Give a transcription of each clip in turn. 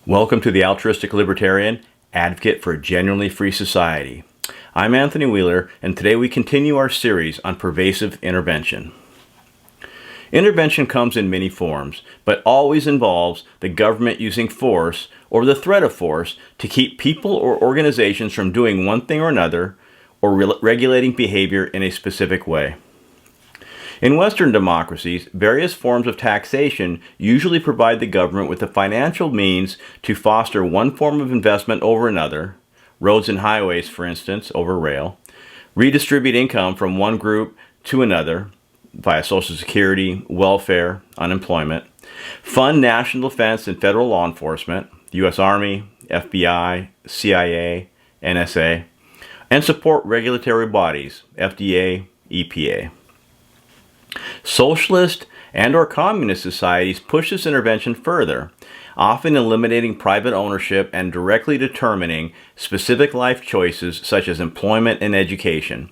Welcome to the Altruistic Libertarian, advocate for a genuinely free society. I'm Anthony Wheeler, and today we continue our series on pervasive intervention. Intervention comes in many forms, but always involves the government using force or the threat of force to keep people or organizations from doing one thing or another, or regulating behavior in a specific way. In Western democracies, various forms of taxation usually provide the government with the financial means to foster one form of investment over another, roads and highways, for instance, over rail, redistribute income from one group to another via Social Security, welfare, unemployment, fund national defense and federal law enforcement, U.S. Army, FBI, CIA, NSA, and support regulatory bodies, FDA, EPA. Socialist and/or communist societies push this intervention further, often eliminating private ownership and directly determining specific life choices such as employment and education.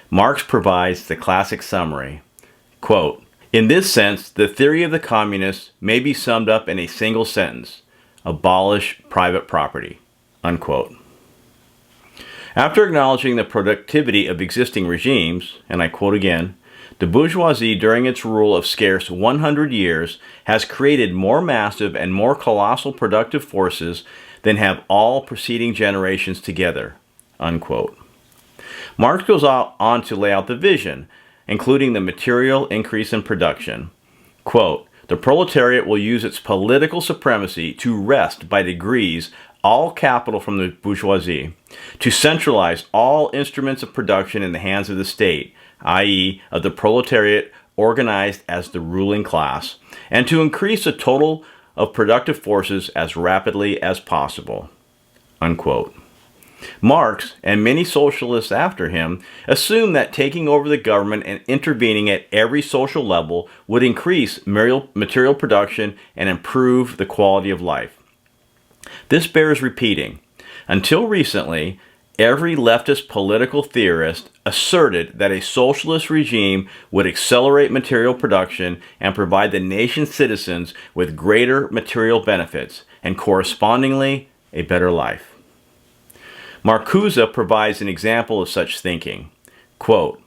Marx provides the classic summary. Quote, "In this sense, the theory of the communists may be summed up in a single sentence: abolish private property." Unquote. After acknowledging the productivity of existing regimes, and I quote again, "The bourgeoisie, during its rule of scarce 100 years, has created more massive and more colossal productive forces than have all preceding generations together." Unquote. Marx goes on to lay out the vision, including the material increase in production. Quote, "The proletariat will use its political supremacy to wrest by degrees all capital from the bourgeoisie, to centralize all instruments of production in the hands of the state, i.e., of the proletariat organized as the ruling class, and to increase the total of productive forces as rapidly as possible." Unquote. Marx, and many socialists after him, assumed that taking over the government and intervening at every social level would increase material production and improve the quality of life. This bears repeating. Until recently, every leftist political theorist asserted that a socialist regime would accelerate material production and provide the nation's citizens with greater material benefits and correspondingly a better life. Marcuse provides an example of such thinking. Quote,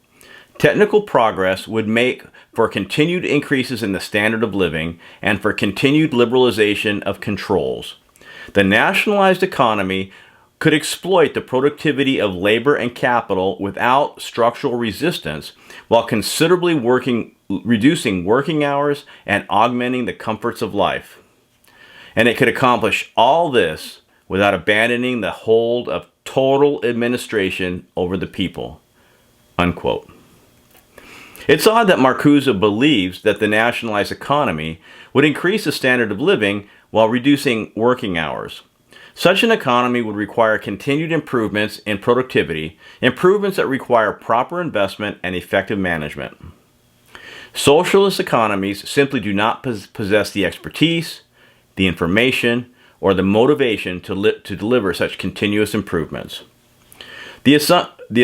"Technical progress would make for continued increases in the standard of living and for continued liberalization of controls. The nationalized economy could exploit the productivity of labor and capital without structural resistance, while considerably reducing working hours and augmenting the comforts of life. And it could accomplish all this without abandoning the hold of total administration over the people." Unquote. It's odd that Marcuse believes that the nationalized economy would increase the standard of living while reducing working hours. Such an economy would require continued improvements in productivity, improvements that require proper investment and effective management. Socialist economies simply do not possess the expertise, the information, or the motivation to deliver such continuous improvements. The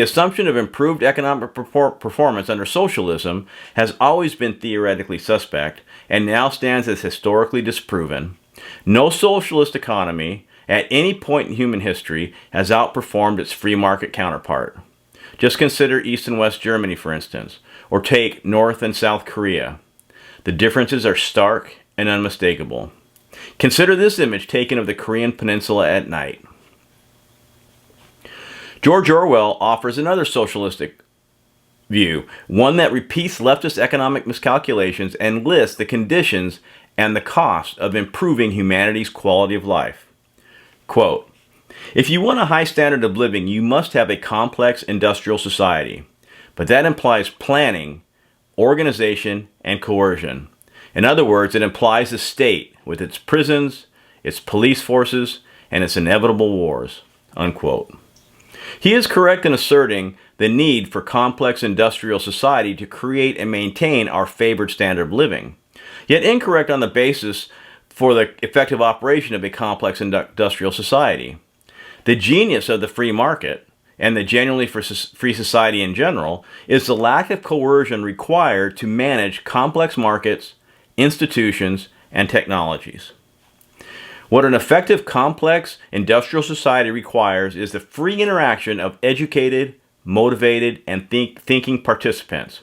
assumption of improved economic performance under socialism has always been theoretically suspect and now stands as historically disproven. No socialist economy at any point in human history has outperformed its free market counterpart. Just consider East and West Germany, for instance, or take North and South Korea. The differences are stark and unmistakable. Consider this image taken of the Korean peninsula at night. George Orwell offers another socialistic view, one that repeats leftist economic miscalculations and lists the conditions and the cost of improving humanity's quality of life. Quote, "If you want a high standard of living, you must have a complex industrial society. But that implies planning, organization, and coercion. In other words, it implies the state with its prisons, its police forces, and its inevitable wars." Unquote. He is correct in asserting the need for complex industrial society to create and maintain our favored standard of living, yet incorrect on the basis for the effective operation of a complex industrial society. The genius of the free market, and the genuinely free society in general, is the lack of coercion required to manage complex markets, institutions, and technologies. What an effective, complex, industrial society requires is the free interaction of educated, motivated, and thinking participants.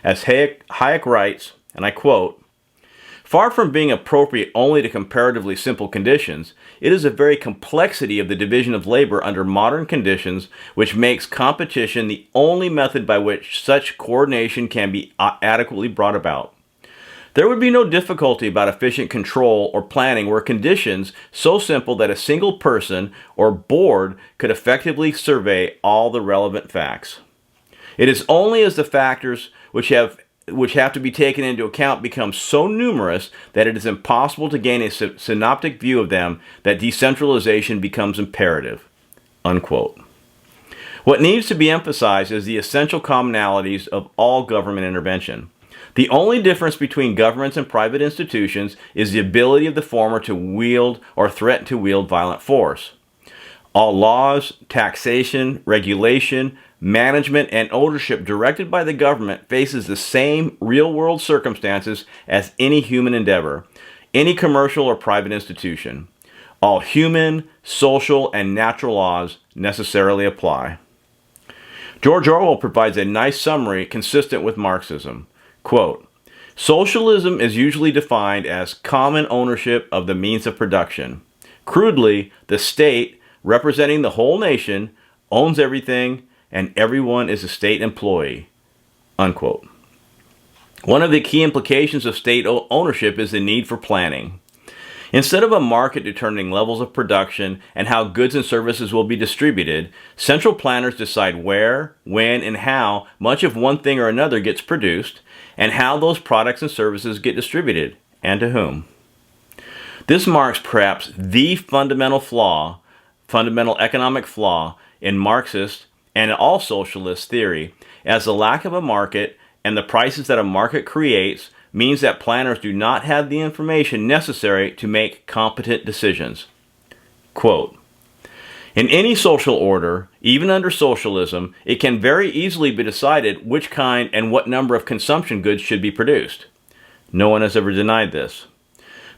As Hayek writes, and I quote, "Far from being appropriate only to comparatively simple conditions, it is a very complexity of the division of labor under modern conditions which makes competition the only method by which such coordination can be adequately brought about. There would be no difficulty about efficient control or planning were conditions so simple that a single person or board could effectively survey all the relevant facts. It is only as the factors which have to be taken into account become so numerous that it is impossible to gain a synoptic view of them that decentralization becomes imperative." Unquote. What needs to be emphasized is the essential commonalities of all government intervention. The only difference between governments and private institutions is the ability of the former to wield or threaten to wield violent force. All laws, taxation, regulation, management, and ownership directed by the government faces the same real-world circumstances as any human endeavor, any commercial or private institution. All human, social, and natural laws necessarily apply. George Orwell provides a nice summary consistent with Marxism. Quote, "Socialism is usually defined as common ownership of the means of production. Crudely, the state, representing the whole nation, owns everything, and everyone is a state employee." Unquote. One of the key implications of state ownership is the need for planning. Instead of a market determining levels of production and how goods and services will be distributed, central planners decide where, when, and how much of one thing or another gets produced, and how those products and services get distributed, and to whom. This marks perhaps the fundamental economic flaw in Marxist and all socialist theory, as the lack of a market and the prices that a market creates means that planners do not have the information necessary to make competent decisions. Quote, "In any social order, even under socialism, it can very easily be decided which kind and what number of consumption goods should be produced. No one has ever denied this.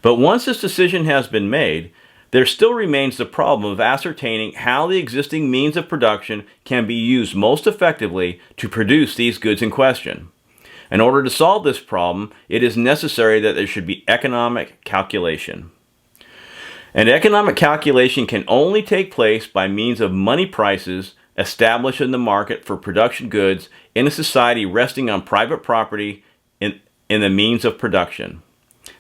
But once this decision has been made, there still remains the problem of ascertaining how the existing means of production can be used most effectively to produce these goods in question. In order to solve this problem, it is necessary that there should be economic calculation. And economic calculation can only take place by means of money prices established in the market for production goods in a society resting on private property in the means of production.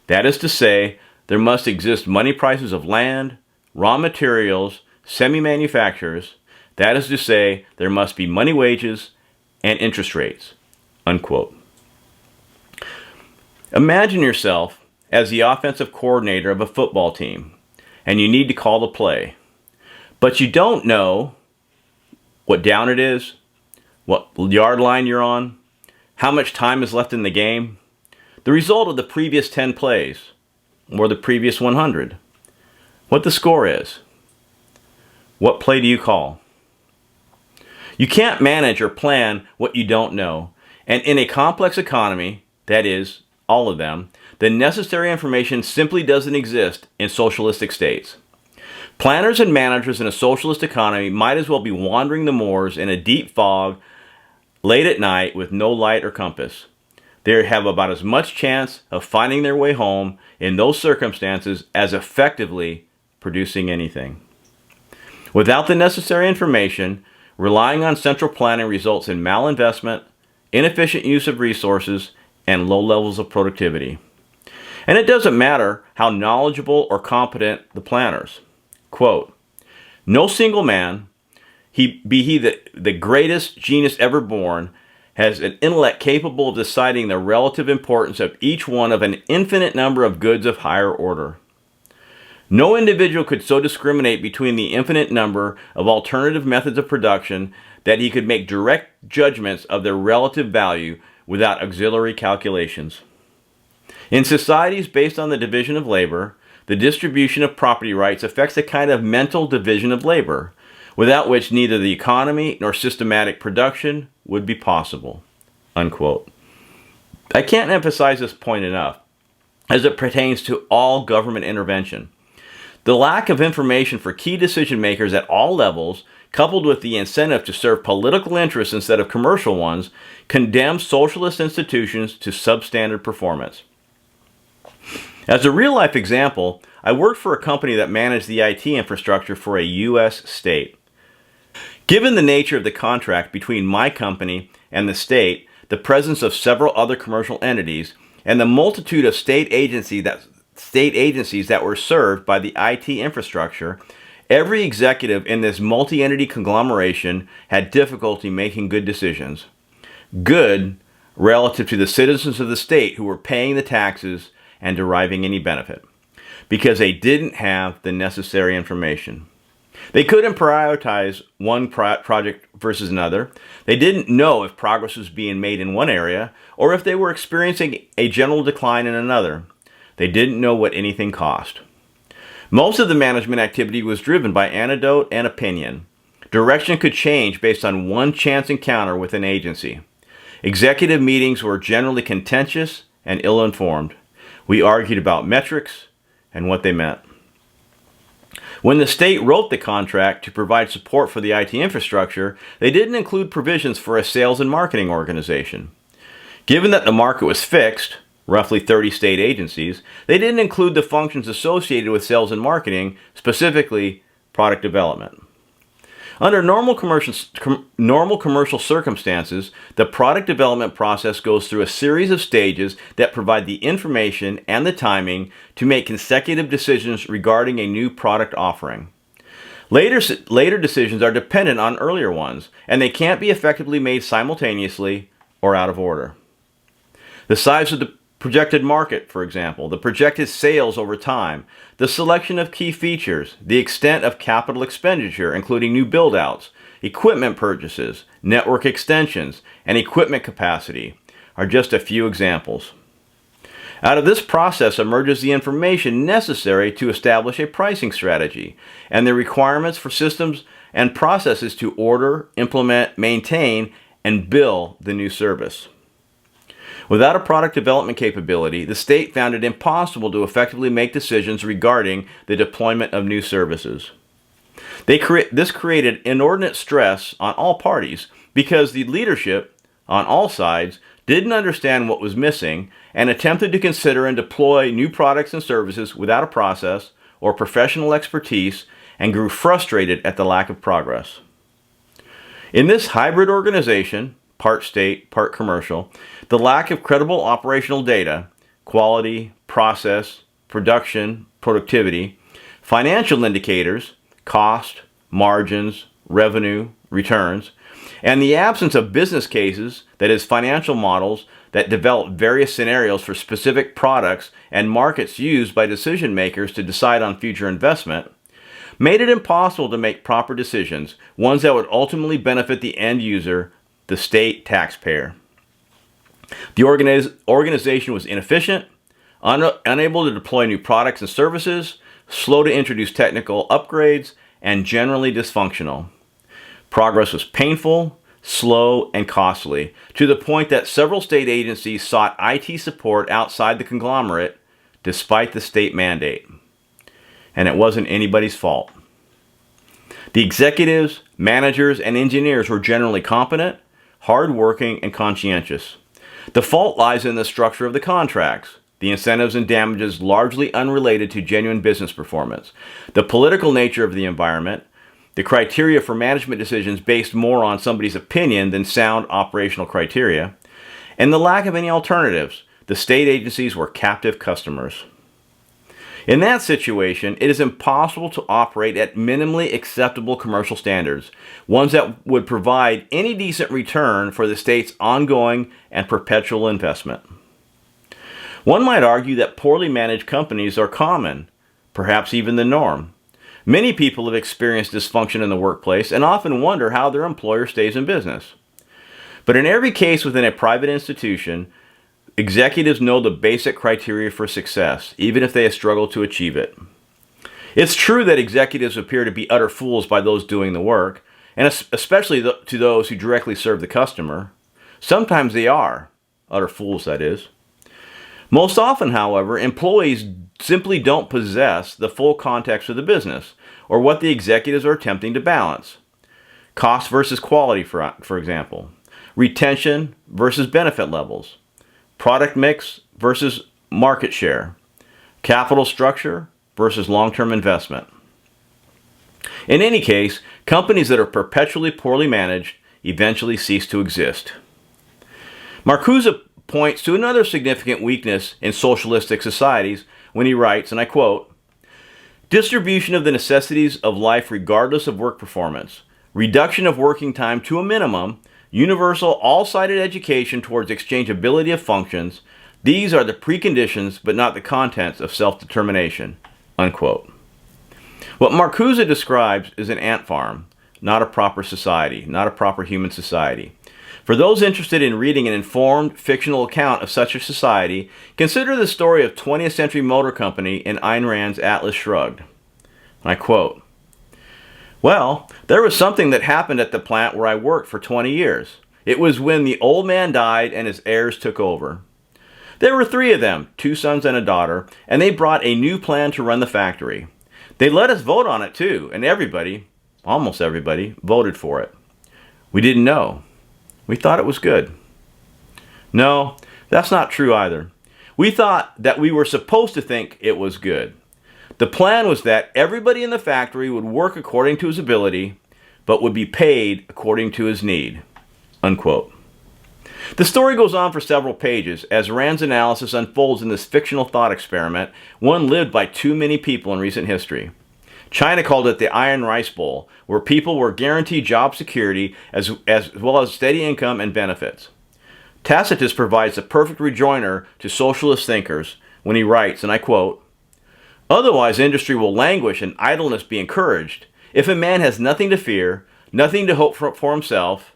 That is to say, there must exist money prices of land, raw materials, semi-manufacturers. That is to say, there must be money wages and interest rates." Unquote. Imagine yourself as the offensive coordinator of a football team, and you need to call the play. But you don't know what down it is, what yard line you're on, how much time is left in the game, the result of the previous 10 plays, or the previous 100, what the score is. What play do you call? You can't manage or plan what you don't know, and in a complex economy, that is, all of them, the necessary information simply doesn't exist in socialistic states. Planners and managers in a socialist economy might as well be wandering the moors in a deep fog late at night with no light or compass. They have about as much chance of finding their way home in those circumstances as effectively producing anything. Without the necessary information, relying on central planning results in malinvestment, inefficient use of resources, and low levels of productivity. And it doesn't matter how knowledgeable or competent the planners. Quote, "No single man, be he the greatest genius ever born, has an intellect capable of deciding the relative importance of each one of an infinite number of goods of higher order. No individual could so discriminate between the infinite number of alternative methods of production that he could make direct judgments of their relative value without auxiliary calculations. In societies based on the division of labor, the distribution of property rights affects a kind of mental division of labor, without which neither the economy nor systematic production would be possible." Unquote. I can't emphasize this point enough, as it pertains to all government intervention. The lack of information for key decision makers at all levels, coupled with the incentive to serve political interests instead of commercial ones, condemns socialist institutions to substandard performance. As a real-life example, I worked for a company that managed the IT infrastructure for a U.S. state. Given the nature of the contract between my company and the state, the presence of several other commercial entities, and the multitude of state agencies that were served by the IT infrastructure, every executive in this multi-entity conglomeration had difficulty making good decisions. Good relative to the citizens of the state who were paying the taxes and deriving any benefit, because they didn't have the necessary information. They couldn't prioritize one project versus another. They didn't know if progress was being made in one area or if they were experiencing a general decline in another. They didn't know what anything cost. Most of the management activity was driven by anecdote and opinion. Direction could change based on one chance encounter with an agency. Executive meetings were generally contentious and ill-informed. We argued about metrics and what they meant. When the state wrote the contract to provide support for the IT infrastructure, they didn't include provisions for a sales and marketing organization. Given that the market was fixed, roughly 30 state agencies, they didn't include the functions associated with sales and marketing, specifically product development. Under normal commercial circumstances, the product development process goes through a series of stages that provide the information and the timing to make consecutive decisions regarding a new product offering. Later decisions are dependent on earlier ones, and they can't be effectively made simultaneously or out of order. The size of the projected market, for example, the projected sales over time, the selection of key features, the extent of capital expenditure, including new build-outs, equipment purchases, network extensions, and equipment capacity are just a few examples. Out of this process emerges the information necessary to establish a pricing strategy and the requirements for systems and processes to order, implement, maintain, and bill the new service. Without a product development capability, the state found it impossible to effectively make decisions regarding the deployment of new services. This created inordinate stress on all parties because the leadership on all sides didn't understand what was missing and attempted to consider and deploy new products and services without a process or professional expertise and grew frustrated at the lack of progress. In this hybrid organization, part state, part commercial, the lack of credible operational data, quality, process, production, productivity, financial indicators, cost, margins, revenue, returns, and the absence of business cases, that is, financial models that develop various scenarios for specific products and markets used by decision makers to decide on future investment, made it impossible to make proper decisions, ones that would ultimately benefit the end user, the state taxpayer. The organization was inefficient, unable to deploy new products and services, slow to introduce technical upgrades, and generally dysfunctional. Progress was painful, slow, and costly, to the point that several state agencies sought IT support outside the conglomerate despite the state mandate. And it wasn't anybody's fault. The executives, managers, and engineers were generally competent, hard-working, and conscientious. The fault lies in the structure of the contracts, the incentives and damages largely unrelated to genuine business performance, the political nature of the environment, the criteria for management decisions based more on somebody's opinion than sound operational criteria, and the lack of any alternatives. The state agencies were captive customers. In that situation, it is impossible to operate at minimally acceptable commercial standards, ones that would provide any decent return for the state's ongoing and perpetual investment. One might argue that poorly managed companies are common, perhaps even the norm. Many people have experienced dysfunction in the workplace and often wonder how their employer stays in business. But in every case within a private institution, executives know the basic criteria for success, even if they have struggled to achieve it. It's true that executives appear to be utter fools by those doing the work, and especially to those who directly serve the customer. Sometimes they are, utter fools that is. Most often, however, employees simply don't possess the full context of the business or what the executives are attempting to balance. Cost versus quality, for example. Retention versus benefit levels. Product mix versus market share. Capital structure versus long-term investment. In any case, companies that are perpetually poorly managed eventually cease to exist. Marcuse points to another significant weakness in socialistic societies when he writes, and I quote, "Distribution of the necessities of life regardless of work performance, reduction of working time to a minimum, universal all-sided education towards exchangeability of functions, these are the preconditions but not the contents of self-determination." Unquote. What Marcuse describes is an ant farm, not a proper society, not a proper human society. For those interested in reading an informed, fictional account of such a society, consider the story of 20th Century Motor Company in Ayn Rand's Atlas Shrugged. I quote, "Well, there was something that happened at the plant where I worked for 20 years. It was when the old man died and his heirs took over. There were 3 of them, 2 sons and a daughter, and they brought a new plan to run the factory. They let us vote on it too, and everybody, almost everybody, voted for it. We didn't know. We thought it was good. No, that's not true either. We thought that we were supposed to think it was good. The plan was that everybody in the factory would work according to his ability, but would be paid according to his need." Unquote. The story goes on for several pages as Rand's analysis unfolds in this fictional thought experiment, one lived by too many people in recent history. China called it the Iron Rice Bowl, where people were guaranteed job security as well as steady income and benefits. Tacitus provides the perfect rejoinder to socialist thinkers when he writes, and I quote, "Otherwise industry will languish and idleness be encouraged, if a man has nothing to fear, nothing to hope for himself,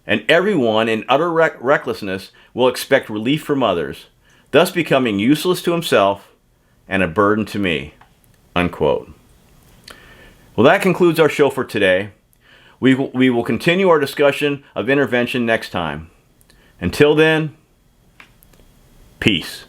and everyone in utter recklessness will expect relief from others, thus becoming useless to himself and a burden to me." Unquote. Well, that concludes our show for today. We will continue our discussion of intervention next time. Until then, peace.